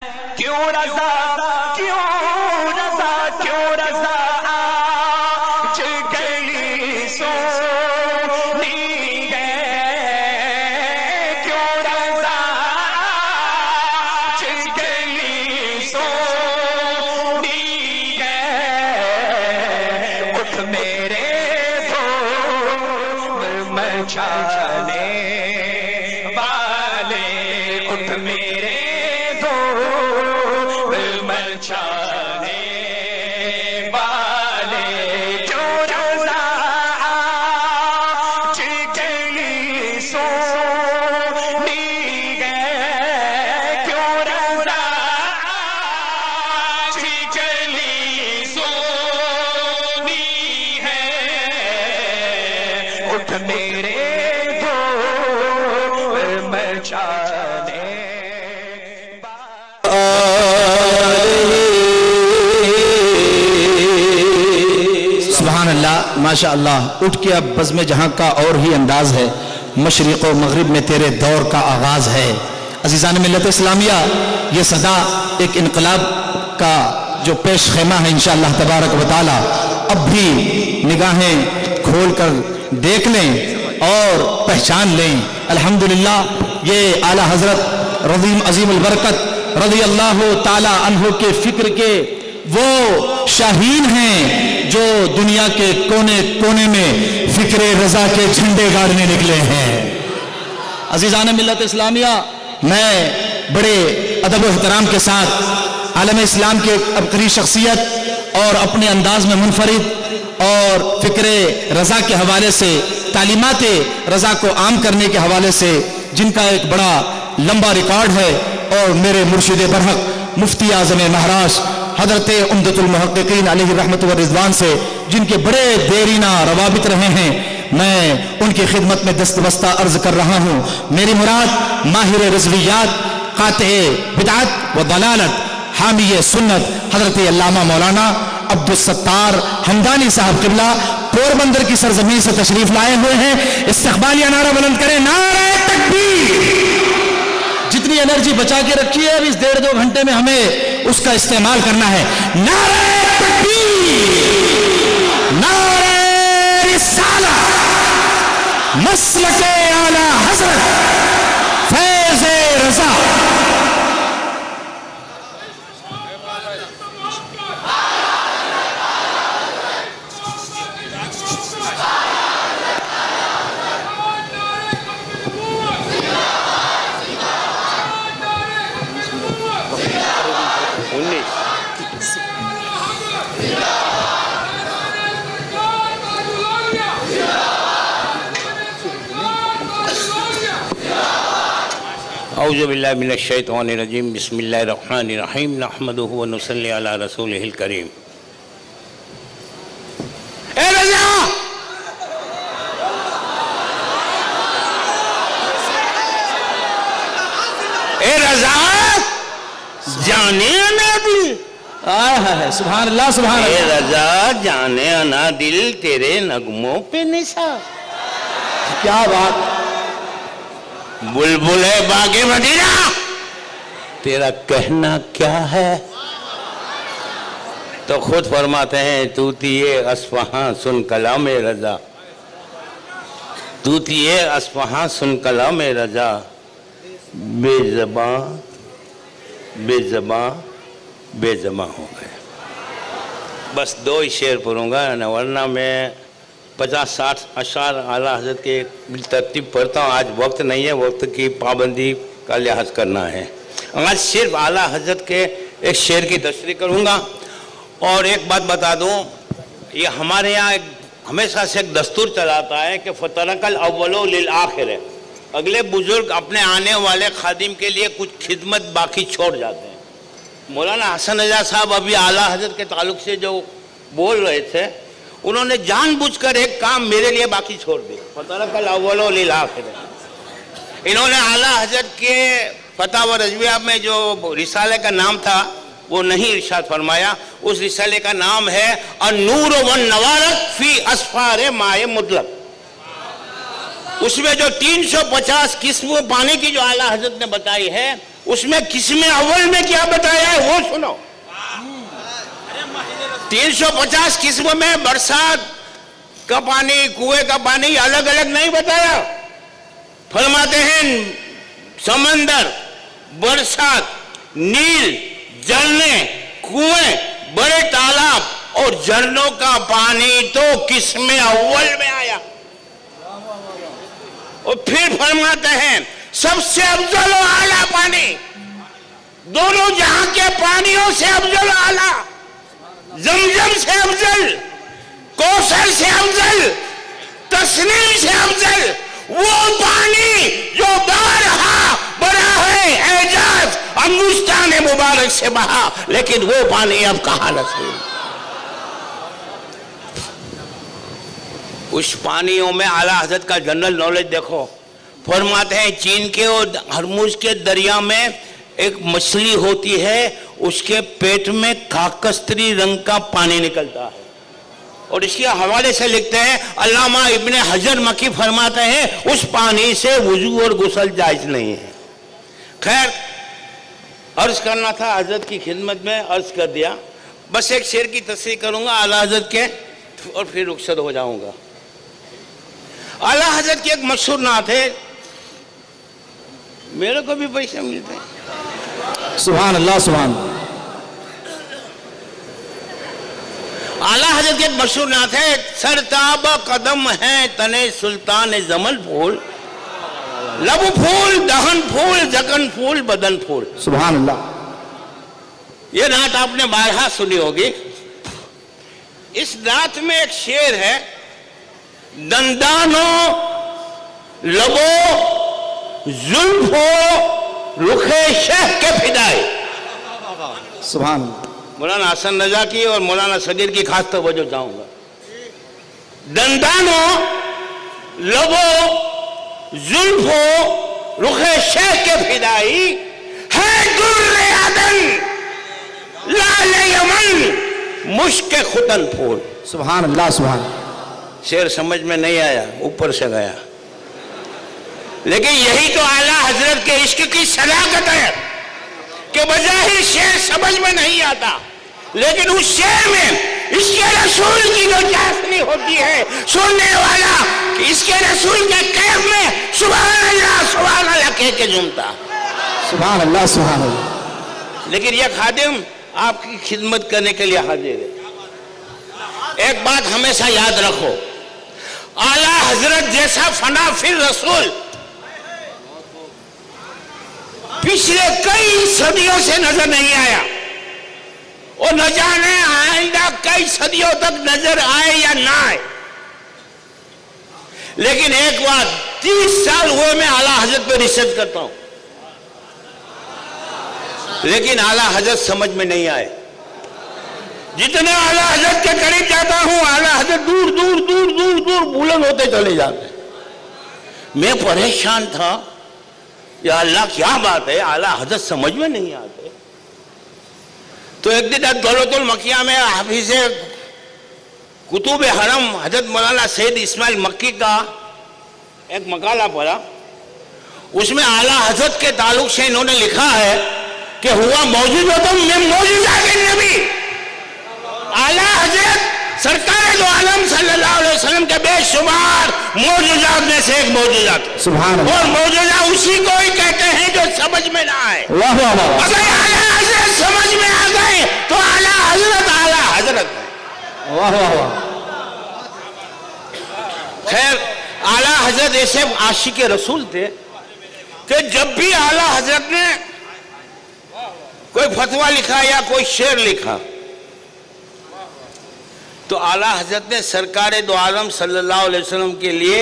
کیوں رضا کیوں رضا کیوں رضا آج گلی سونی ہے کیوں رضا آج گلی سونی ہے اٹھ میرے دھوم مچانے والے اٹھ میرے مچانے والے کیوں رضا آج گلی سونی ہے کیوں رضا آج گلی سونی ہے اٹھ میرے دھوم مچانے ماشاء اللہ اٹھ کے اب بزم جہاں کا اور ہی انداز ہے مشرق و مغرب میں تیرے دور کا آغاز ہے عزیزان ملت اسلامیہ یہ صدا ایک انقلاب کا جو پیش خیمہ ہے انشاءاللہ تبارک و تعالی اب بھی نگاہیں کھول کر دیکھ لیں اور پہچان لیں الحمدللہ یہ اعلیٰ حضرت عظیم البرکت رضی اللہ تعالی عنہ کے فکر کے وہ شاہین ہیں جو دنیا کے کونے کونے میں فکر رضا کے جھنڈے گاڑنے نکلے ہیں عزیزان ملت اسلامیہ میں بڑے ادب و احترام کے ساتھ عالم اسلام کے عبقری شخصیت اور اپنے انداز میں منفرد اور فکر رضا کے حوالے سے تعلیمات رضا کو عام کرنے کے حوالے سے جن کا ایک بڑا لمبا ریکارڈ ہے اور میرے مرشد برحق مفتی اعظم مہاراشٹر حضرت عمدۃ المحققین علیہ رحمت و رضوان سے جن کے بڑے دیرینہ روابط رہے ہیں میں ان کی خدمت میں دست بستہ عرض کر رہا ہوں میری مراد ماہر رضویات قاطع بدعت و ضلالت حامی سنت حضرت علامہ مولانا عبدالستار حمدانی صاحب قبلہ پوربندر کی سرزمین سے تشریف لائے ہوئے ہیں استقبالیہ نعرہ بلند کریں نعرہ تکبیر جتنی انرجی بچا کے رکھی ہے اب اس 1.5-2 گھنٹے میں ہمیں اس کا استعمال کرنا ہے نعرہ تکبیر نعرہ رسالہ مسلک اعلیٰ حضرت فیض رضا اعوذ باللہ من الشیطان الرجیم بسم اللہ الرحمن الرحیم نحمدہ و نصلی علی رسولہ الکریم اے رضا اے رضا جانے انا دل سبحان اللہ سبحان اے اللہ رضا جانے انا دل تیرے نغموں پہ نثار کیا بات بلبل ہے باغ مدینہ تیرا کہنا کیا ہے تو خود فرماتے ہیں توتیے اصفہاں سن کلام رضا توتیے اصفہاں سن کلام رضا بے زباں بے زباں بے زباں ہو گئے بس 2 ہی شعر پڑھوں گا ورنہ میں 50-60 اشعار اعلیٰ حضرت کے بالترتیب پڑھتا ہوں آج وقت نہیں ہے وقت کی پابندی کا لحاظ کرنا ہے آج صرف اعلیٰ حضرت کے ایک شعر کی تشریح کروں گا اور ایک بات بتا دوں یہ ہمارے یہاں ہمیشہ سے ایک دستور چلاتا ہے کہ فَتَرَكَ الْأَوَّلُ لِلْآخِرِ اگلے بزرگ اپنے آنے والے خادم کے لیے کچھ خدمت باقی چھوڑ جاتے ہیں مولانا حسن رضا صاحب ابھی اعلیٰ حضرت کے تعلق سے جو بول رہے تھے انہوں نے جان بوجھ کر ایک کام میرے لیے باقی چھوڑ دیا فَتَرَكَ الْأَوَّلُ لِلْآخِرِ انہوں نے اعلیٰ حضرت کے فتح و رضویہ میں جو رسالے کا نام تھا وہ نہیں ارشاد فرمایا اس رسالے کا نام ہے النور والنوارت فی اسفار ماء مطلق اس میں جو 350 قسم پانی کی جو اعلیٰ حضرت نے بتائی ہے اس میں قسم اول میں کیا بتایا ہے وہ سنو. 350 قسم میں برسات کا پانی, کنویں کا پانی الگ الگ نہیں بتایا. فرماتے ہیں سمندر, برسات, نیل, جھرنے, کنویں, بڑے تالاب اور جھرنوں کا پانی تو قسم اول میں آیا. اور پھر فرماتے ہیں سب سے افضل و اعلیٰ پانی, دونوں جہاں کے پانیوں سے افضل و اعلیٰ, زمزم سے افضل, کوثر سے افضل, تسنیم سے افضل وہ پانی جو بارہا براہ اعجاز انگشتان مبارک سے بہا, لیکن وہ پانی اب کہاں نصیب. اس پانیوں میں اعلیٰ حضرت کا جنرل نالج دیکھو. فرماتے ہیں چین کے اور ہرمز کے دریا میں ایک مچھلی ہوتی ہے, اس کے پیٹ میں کاکستری رنگ کا پانی نکلتا ہے. اور اس کے حوالے سے لکھتے ہیں علامہ ابن حجر مکی فرماتے ہیں اس پانی سے وضو اور غسل جائز نہیں ہے. خیر, عرض کرنا تھا حضرت کی خدمت میں, عرض کر دیا. بس ایک شعر کی تصریح کروں گا اعلیٰ حضرت کے اور پھر رخصت ہو جاؤں گا. اعلیٰ حضرت کی ایک مشہور نعت ہے, میرے کو بھی پیسے ملتے ہیں. سبحان اللہ, سبحان. اعلیٰ حضرت کی ایک مشہور نعت ہے, سرتاب قدم ہے تنے سلطان زمن پھول, لب پھول, دہن پھول, زکن پھول, بدن پھول. سبحان اللہ. یہ نعت آپ نے بارہا سنی ہوگی. اس نعت میں ایک شعر ہے, دندانوں لبو زلفو رخ شہ کے فدائی. سبحان اللہ. مولانا حسن رضا کی اور مولانا صغیر کی خاص توجہ چاہوں گا. دندانوں لبو زلفو رخ شہ کے فدائی ہے در عدن لال یمن مشک ختن پھول. سبحان اللہ, سبحان. شعر سمجھ میں نہیں آیا, اوپر سے گیا, لیکن یہی تو اعلیٰ حضرت کے عشق کی صداقت ہے کہ بظاہر شعر سمجھ میں نہیں آتا, لیکن اس شعر میں اس کے رسول کی جو چاشنی ہوتی ہے, سننے والا اس کے رسول کے کیف میں سبحان اللہ کہہ کے جھومتا. سبحان اللہ, سبحان اللہ. لیکن یہ خادم آپ کی خدمت کرنے کے لیے حاضر ہے. ایک بات ہمیشہ یاد رکھو, اعلیٰ حضرت جیسا فنا فی رسول پچھلے کئی صدیوں سے نظر نہیں آیا, اور نہ جانے آئندہ کئی صدیوں تک نظر آئے یا نہ آئے. لیکن ایک بات, 30 سال ہوئے میں اعلیٰ حضرت پہ ریسرچ کرتا ہوں, لیکن اعلیٰ حضرت سمجھ میں نہیں آئے. جتنے اعلیٰ حضرت کے قریب جاتا ہوں اعلیٰ حضرت دور دور دور دور دور بلند ہوتے چلے جاتے ہیں. میں پریشان تھا, یا اللہ کیا بات ہے, اعلیٰ حضرت سمجھ میں نہیں آتے. تو ایک دن دولت المکیہ میں حافظ کتب حرم حضرت مولانا سید اسماعیل مکی کا ایک مقالہ پڑھا. اس میں اعلیٰ حضرت کے تعلق سے انہوں نے لکھا ہے کہ ہوا موجودتم من معجزات النبی. اعلیٰ حضرت سرکار دو عالم صلی اللہ علیہ وسلم کے بے شمار معجزات میں سے ایک معجزات, سبحان اللہ. اور معجزہ اسی کو ہی کہتے ہیں جو سمجھ میں نہ آئے. واہ واہ واہ. اگر اعلیٰ حضرت سمجھ میں آ گئے تو اعلیٰ حضرت واہ واہ واہ. خیر, اعلیٰ حضرت ایسے عاشق رسول تھے کہ جب بھی اعلیٰ حضرت نے کوئی فتویٰ لکھا یا کوئی شعر لکھا تو اعلیٰ حضرت نے سرکار دو عالم صلی اللہ علیہ وسلم کے لیے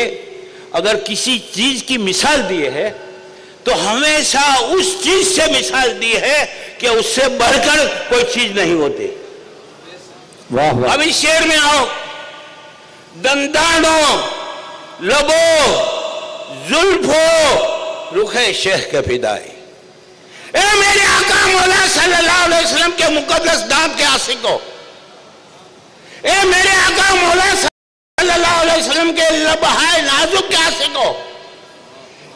اگر کسی چیز کی مثال دی ہے تو ہمیشہ اس چیز سے مثال دی ہے کہ اس سے بڑھ کر کوئی چیز نہیں ہوتی. واہ واہ. اب اس شعر میں آؤ, دندانوں لبو زلفو رخ شہ کے فدائی. اے میرے آقا مولا صلی اللہ علیہ وسلم کے مقدس دانت کے عاشقوں, اے میرے آقا مولا صلی اللہ علیہ وسلم کے لبہائے نازک کے عاشقوں,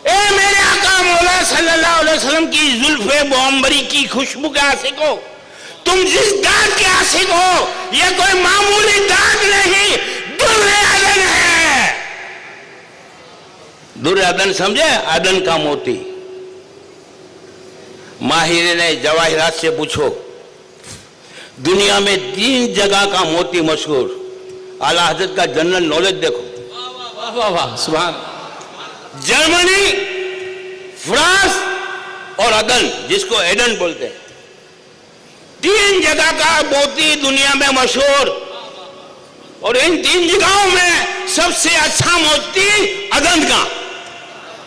اے میرے آقا مولا صلی اللہ علیہ وسلم کی زلف معمبری کی خوشبو کے عاشق ہو، تم جس دانت کے عاشق ہو، یہ کوئی معمولی دانت نہیں، در عدن ہے۔ در عدن سمجھے؟ عدن کا موتی۔ ماہرین جواہرات سے پوچھو، دنیا میں 3 جگہ کا موتی مشہور، اعلیٰ حضرت کا جنرل نالج دیکھو، واہ واہ واہ سبحان، جرمنی، فرانس اور عدن، جس کو ایڈن بولتے ہیں، 3 جگہ کا موتی دنیا میں مشہور، اور ان 3 جگہوں میں سب سے اچھا موتی عدن کا۔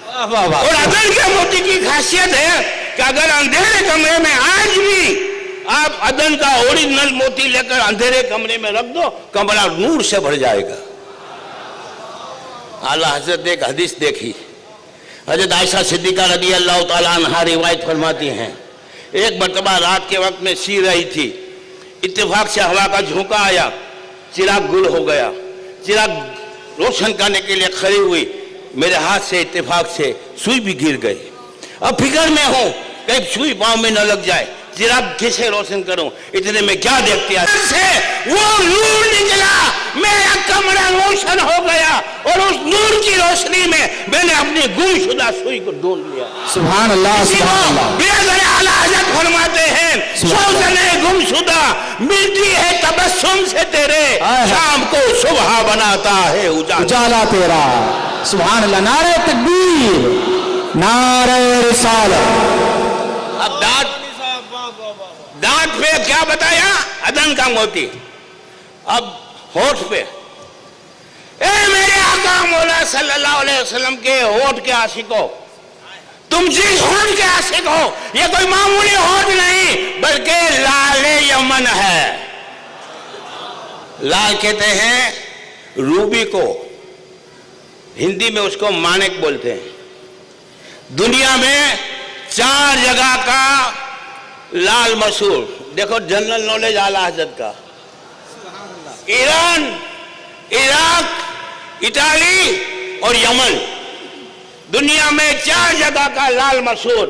واہ واہ واہ، اور عدن کے موتی کی خاصیت ہے کہ اگر اندھیرے کمرے میں آج بھی آپ عدن کا اوریجنل موتی لے کر اندھیرے کمرے میں رکھ دو، کمرہ نور سے بھر جائے گا۔ اعلیٰ حضرت نے ایک حدیث دیکھی، حضرت عائشہ صدیقہ رضی اللہ تعالیٰ عنہ روایت فرماتی ہیں، ایک مرتبہ رات کے وقت میں سی رہی تھی، اتفاق سے ہوا کا جھونکا آیا، چراغ گل ہو گیا، چراغ روشن کرنے کے لیے کھڑی ہوئی، میرے ہاتھ سے اتفاق سے سوئی بھی گر گئی۔ اب فکر میں ہوں کہ سوئی پاؤں میں نہ لگ جائے، چراغ کیسے روشن کروں، اتنے میں کیا دیکھتے ہیں، وہ نور نکلا، میرا کمرہ روشن ہو گیا، اور اس نور کی روشنی میں میں نے اپنی گم شدہ سوئی کو ڈھونڈ لیا۔ سبحان اللہ سبحان اللہ۔ برادر اعلیٰ حضرت فرماتے ہیں، سوزنے گم شدہ ملتی ہے تبسم سے تیرے، شام کو صبح بناتا ہے اجالا تیرا۔ سبحان اللہ، نعرہ تکبیر، نعرہ رسالت۔ اب دانت پہ کیا بتایا؟ عدن کا موتی۔ اب ہونٹ پہ، اے میرے آقا مولا صلی اللہ علیہ وسلم کے ہونٹ کے عاشق ہو، تم جس ہونٹ کے عاشق ہو، یہ کوئی معمولی ہونٹ نہیں بلکہ لال یمن ہے۔ لال کہتے ہیں روبی کو، ہندی میں اس کو مانک بولتے ہیں۔ دنیا میں 4 جگہ کا لال مشہور، دیکھو جنرل نالج اعلیٰ حضرت کا، ایران، عراق، اٹالی اور یمن، دنیا میں 4 جگہ کا لال مشہور۔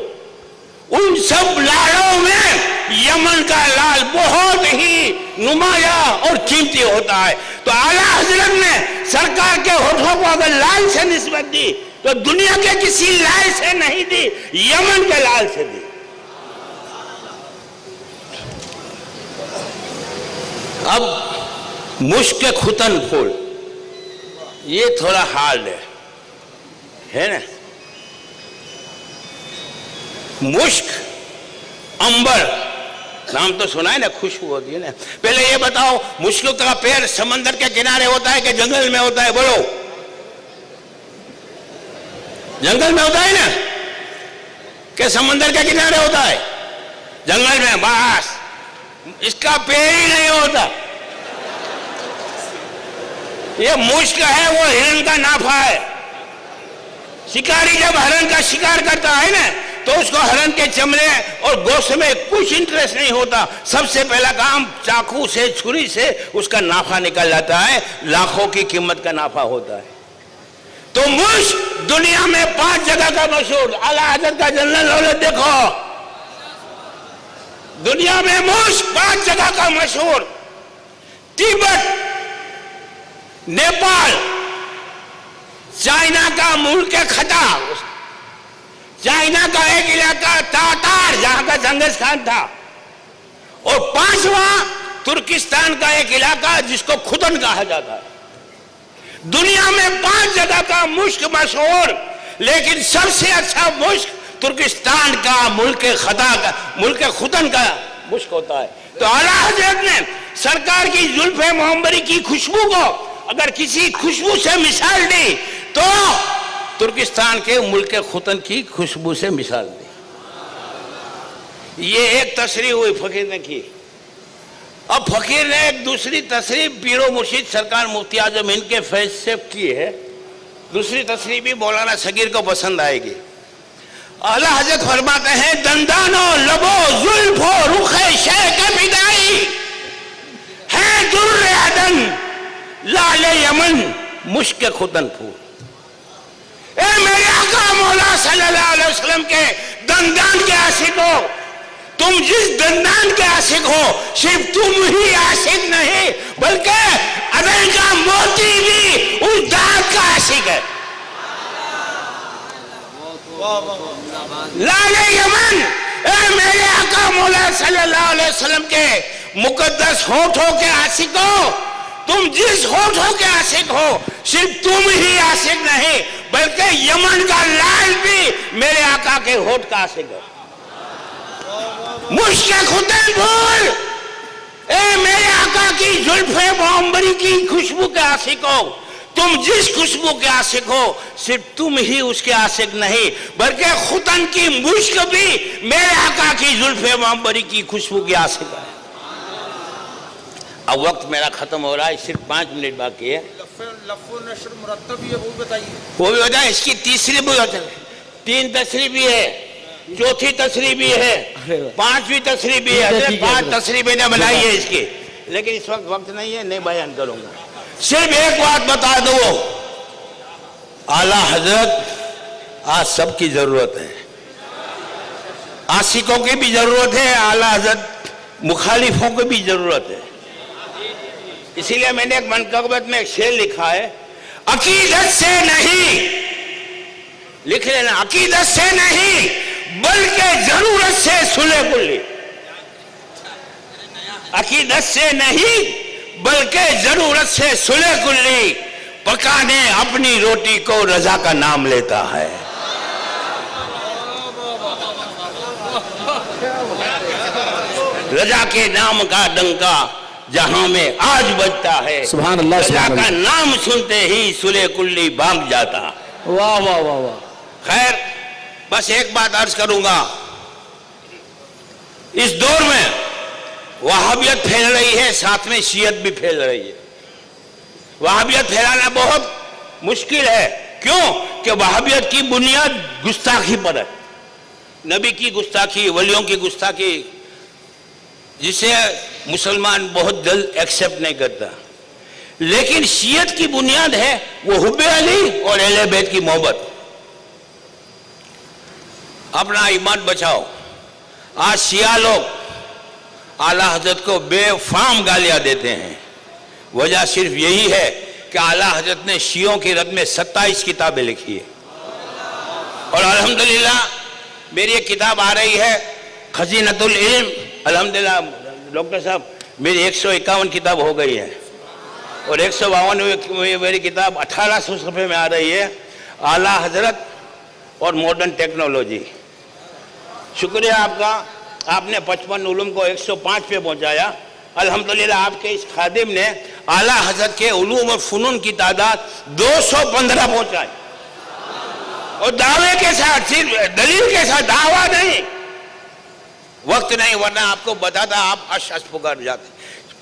ان سب لالوں میں یمن کا لال بہت ہی نمایاں اور قیمتی ہوتا ہے۔ تو اعلیٰ حضرت نے سرکار کے ہونٹوں کو اگر لال سے نسبت دی تو دنیا کے کسی لال سے نہیں دی، یمن کے لال سے دی۔ اب مشک ختن پھول، یہ تھوڑا ہارڈ ہے نا؟ مشک، امبر، نام تو سنا ہے نا، خوشبو ہوتی ہے نا۔ پہلے یہ بتاؤ، مشک کا پیڑ سمندر کے کنارے ہوتا ہے کہ جنگل میں ہوتا ہے؟ بولو، جنگل میں ہوتا ہے نا کہ سمندر کے کنارے ہوتا ہے؟ جنگل میں، بس اس کا پیڑ ہی نہیں ہوتا۔ یہ مشک ہے، وہ ہرن کا نافہ ہے۔ شکاری جب ہرن کا شکار کرتا ہے نا تو اس کو ہرن کے چمڑے اور گوشت میں کچھ انٹرسٹ نہیں ہوتا، سب سے پہلا کام چاقو سے، چھری سے اس کا نافع نکل جاتا ہے، لاکھوں کی قیمت کا نافع ہوتا ہے۔ تو مشک دنیا میں 5 جگہ کا مشہور، اعلیٰ حضرت کا جنرل نالج دیکھو، دنیا میں مشک 5 جگہ کا مشہور، تبت، نیپال، چائنا کا ملک خطا، چائنا کا ایک علاقہ تاتار جہاں کا جنگز خان تھا، اور 5واں ترکستان کا ایک علاقہ جس کو ختن کہا جاتا ہے۔ دنیا میں 5 جگہ کا مشک مشہور، لیکن سب سے اچھا مشک ترکستان کا، ملک خطا کا، ملک ختن کا مشک ہوتا ہے۔ تو اعلیٰ حضرت نے سرکار کی زلف معمبری کی خوشبو کو اگر کسی خوشبو سے مثال دی تو ترکستان کے ملک ختن کی خوشبو سے مثال دی۔ یہ ایک تصریح ہوئی فقیر نے کی۔ اب فقیر نے ایک دوسری تصریح پیر و مرشد سرکار مفتی اعظم ہند کے فیض سے کی ہے، دوسری تصریح بھی مولانا صغیر کو پسند آئے گی۔ اعلیٰ حضرت فرماتے ہیں، دندانو لبو زلفو رخ شیخ بدائی ہے در عدن لال یمن مشک ختن پھول۔ اے میرے آقا مولا صلی اللہ علیہ وسلم کے دندان کے عاشق ہو. تم جس دندان کے عاشق ہو صرف تم ہی عاشق نہیں بلکہ ادن کا موتی بھی اس دانت کا عاشق ہے. لال یمن اے میرے آقا مولا صلی اللہ علیہ وسلم کے مقدس ہونٹوں کے عاشق ہو. تم جس ہونٹوں کے عاشق ہو صرف تم ہی عاشق نہیں بلکہ یمن کا لال بھی میرے آقا کے ہونٹ کا عاشق ہے. مشک ختن بھول اے میرے آقا کی زلف معمبری کی خوشبو کے عاشق ہو. تم جس خوشبو کے عاشق ہو صرف تم ہی اس کے عاشق نہیں بلکہ ختن کی مشک بھی میرے آقا کی زلف معمبری کی خوشبو کے عاشق ہے. اب وقت میرا ختم ہو رہا ہے, صرف 5 منٹ باقی ہے. لف و نشر مرتب یہ وہ بتائیے. وہ بھی بتائیں, اس کی تیسری بھی ہوتا ہے, 3 تصریح بھی ہے, چوتھی تصریح بھی ہے, 5ویں تصریح بھی ہے. 5 تصریح میں نے بنائی ہے اس کی, لیکن اس وقت نہیں ہے, نہیں بیان کروں گا. صرف ایک بات بتا دو, اعلیٰ حضرت آج سب کی ضرورت ہے. عاشقوں کی بھی ضرورت ہے, اعلیٰ حضرت مخالفوں کی بھی ضرورت ہے. اسی لیے میں نے ایک منقبت میں ایک شعر لکھا ہے, عقیدت سے نہیں, لکھ لینا, عقیدت سے نہیں بلکہ ضرورت سے صلح کلی. عقیدت سے نہیں بلکہ ضرورت سے صلح کلی, پکانے اپنی روٹی کو رضا کا نام لیتا ہے. رضا کے نام کا ڈنکا جہاں میں آج بجتا ہے. سبحان اللہ, رضا کا نام سنتے ہی صلح کلی بھاگ جاتا. واہ واہ واہ واہ. خیر, بس ایک بات عرض کروں گا, اس دور میں وہابیت پھیل رہی ہے, ساتھ میں شیعت بھی پھیل رہی ہے. وہابیت پھیلانا بہت مشکل ہے. کیوں کہ وہابیت کی بنیاد گستاخی پر ہے, نبی کی گستاخی, ولیوں کی گستاخی, جسے مسلمان بہت جلد ایکسپٹ نہیں کرتا. لیکن شیعت کی بنیاد ہے وہ حب علی اور اہل بیت کی محبت. اپنا ایمان بچاؤ. آج شیعہ لوگ اعلیٰ حضرت کو بے فام گالیاں دیتے ہیں. وجہ صرف یہی ہے کہ اعلیٰ حضرت نے شیعوں کی رد میں 27 کتابیں لکھی ہے. اور الحمدللہ میری ایک کتاب آ رہی ہے, خزینۃ العلم. الحمدللہ ڈاکٹر صاحب میری 151 کتاب ہو گئی ہے, اور 152 میری کتاب 1800 صفحے میں آ رہی ہے, اعلیٰ حضرت اور ماڈرن ٹیکنالوجی. شکریہ آپ کا, آپ نے 55 علوم کو 105 پہ پہنچایا. الحمدللہ آپ کے اس خادم نے اعلیٰ حضرت کے علوم اور فنون کی تعداد 215 پہنچائی, اور دعوے کے ساتھ, صرف دلیل کے ساتھ, دعویٰ نہیں. وقت نہیں ورنہ آپ کو بتاتا, آپ اش پکار جاتے.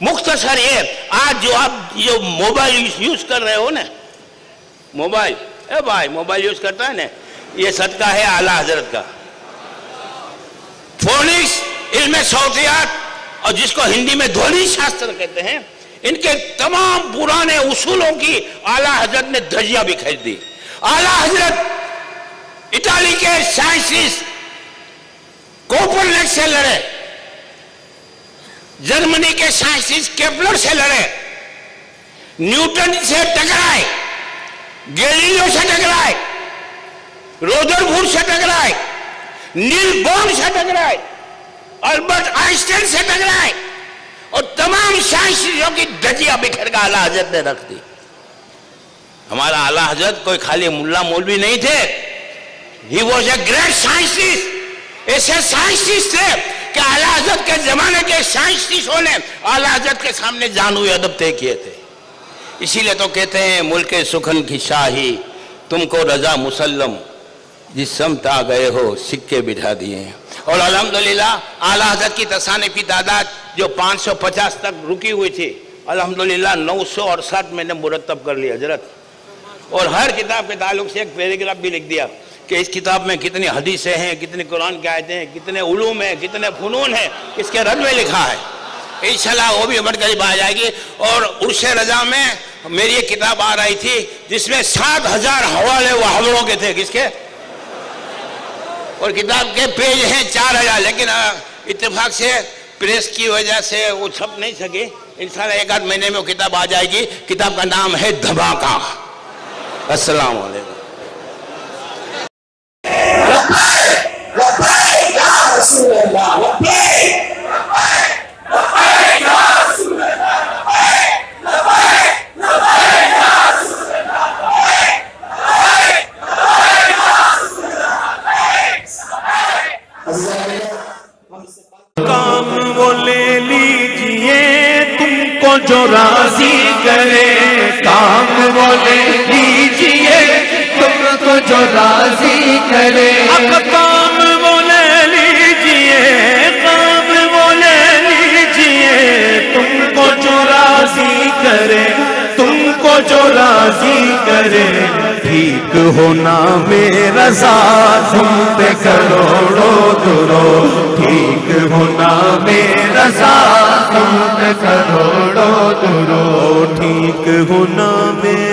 مختصر یہ, آج جو آپ جو موبائل یوز کر رہے ہو نا, موبائل, اے بھائی موبائل یوز کرتا ہے نا, یہ صدقہ ہے اعلیٰ حضرت کا. فونکس, علم صوتیات, اور جس کو ہندی میں دھونی شاستر کہتے ہیں, ان کے تمام پرانے اصولوں کی اعلیٰ حضرت نے دھجیاں بکھیر دی. اعلیٰ حضرت اٹالی کے سائنسسٹ کوپرنیکس سے لڑے, جرمنی کے سائنسسٹ کیپلر سے لڑے, نیوٹن سے ٹکرائے, گیلیلیو سے ٹکرائے, رودرفورڈ سے ٹکرائے, نیل بور سے ٹکرائے, البرٹ آئنسٹائن سے ٹکرائے, اور تمام سائنسدانوں کی دھجیاں بکھیر کر اعلیٰ حضرت نے رکھ دی. ہمارا اعلیٰ حضرت کوئی خالی ملا مولوی نہیں تھے. He was a great scientist. ایسے سائنسٹسٹ تھے کہ اعلیٰ حضرت کے زمانے کے سائنسٹسٹوں نے اعلیٰ حضرت کے سامنے جانوی ادب طے کیے تھے. اسی لیے تو کہتے ہیں ملک سخن کی شاہی, تم کو رضا مسلم, جس سمت آ گئے ہو سکے بٹھا دیے ہیں. اور الحمدللہ اعلیٰ حضرت کی تصانیف کی تعداد جو 550 تک رکی ہوئی تھی, الحمدللہ 968 میں نے مرتب کر لیا حضرت. اور ہر کتاب کے تعلق سے ایک پیراگراف بھی لکھ دیا کہ اس کتاب میں کتنی حدیثیں ہیں, کتنی قرآن کی آیتیں ہیں, کتنے علوم ہیں, کتنے فنون ہیں, اس کے رد میں لکھا ہے. انشاءاللہ وہ بھی بڑھ قریب آ جائے گی. اور عرش رضا میں میری ایک کتاب آ رہی تھی جس میں 7000 حوالے و حوالوں کے تھے. کس کے؟ اور کتاب کے پیج ہیں 4000 لیکن اتفاق سے پریس کی وجہ سے وہ چھپ نہیں سکے انشاءاللہ ایک آدھ مہینے میں وہ کتاب آ جائے گی کتاب کا نام ہے دھماکہ السلام علیکم کام وہ لے لیجئے تم کو جو راضی کرے کام وہ لے لیجئے تم کو جو راضی کرے اب کام وہ لے لیجئے کام وہ لے لیجئے تم کو جو راضی کرے تم کو جو راضی کرے ٹھیک ہونا میرا ساتھ تم پہ کروڑوں درود ٹھیک ہونا میرا ساتھ تم پہ کروڑوں درود ٹھیک ہونا میرا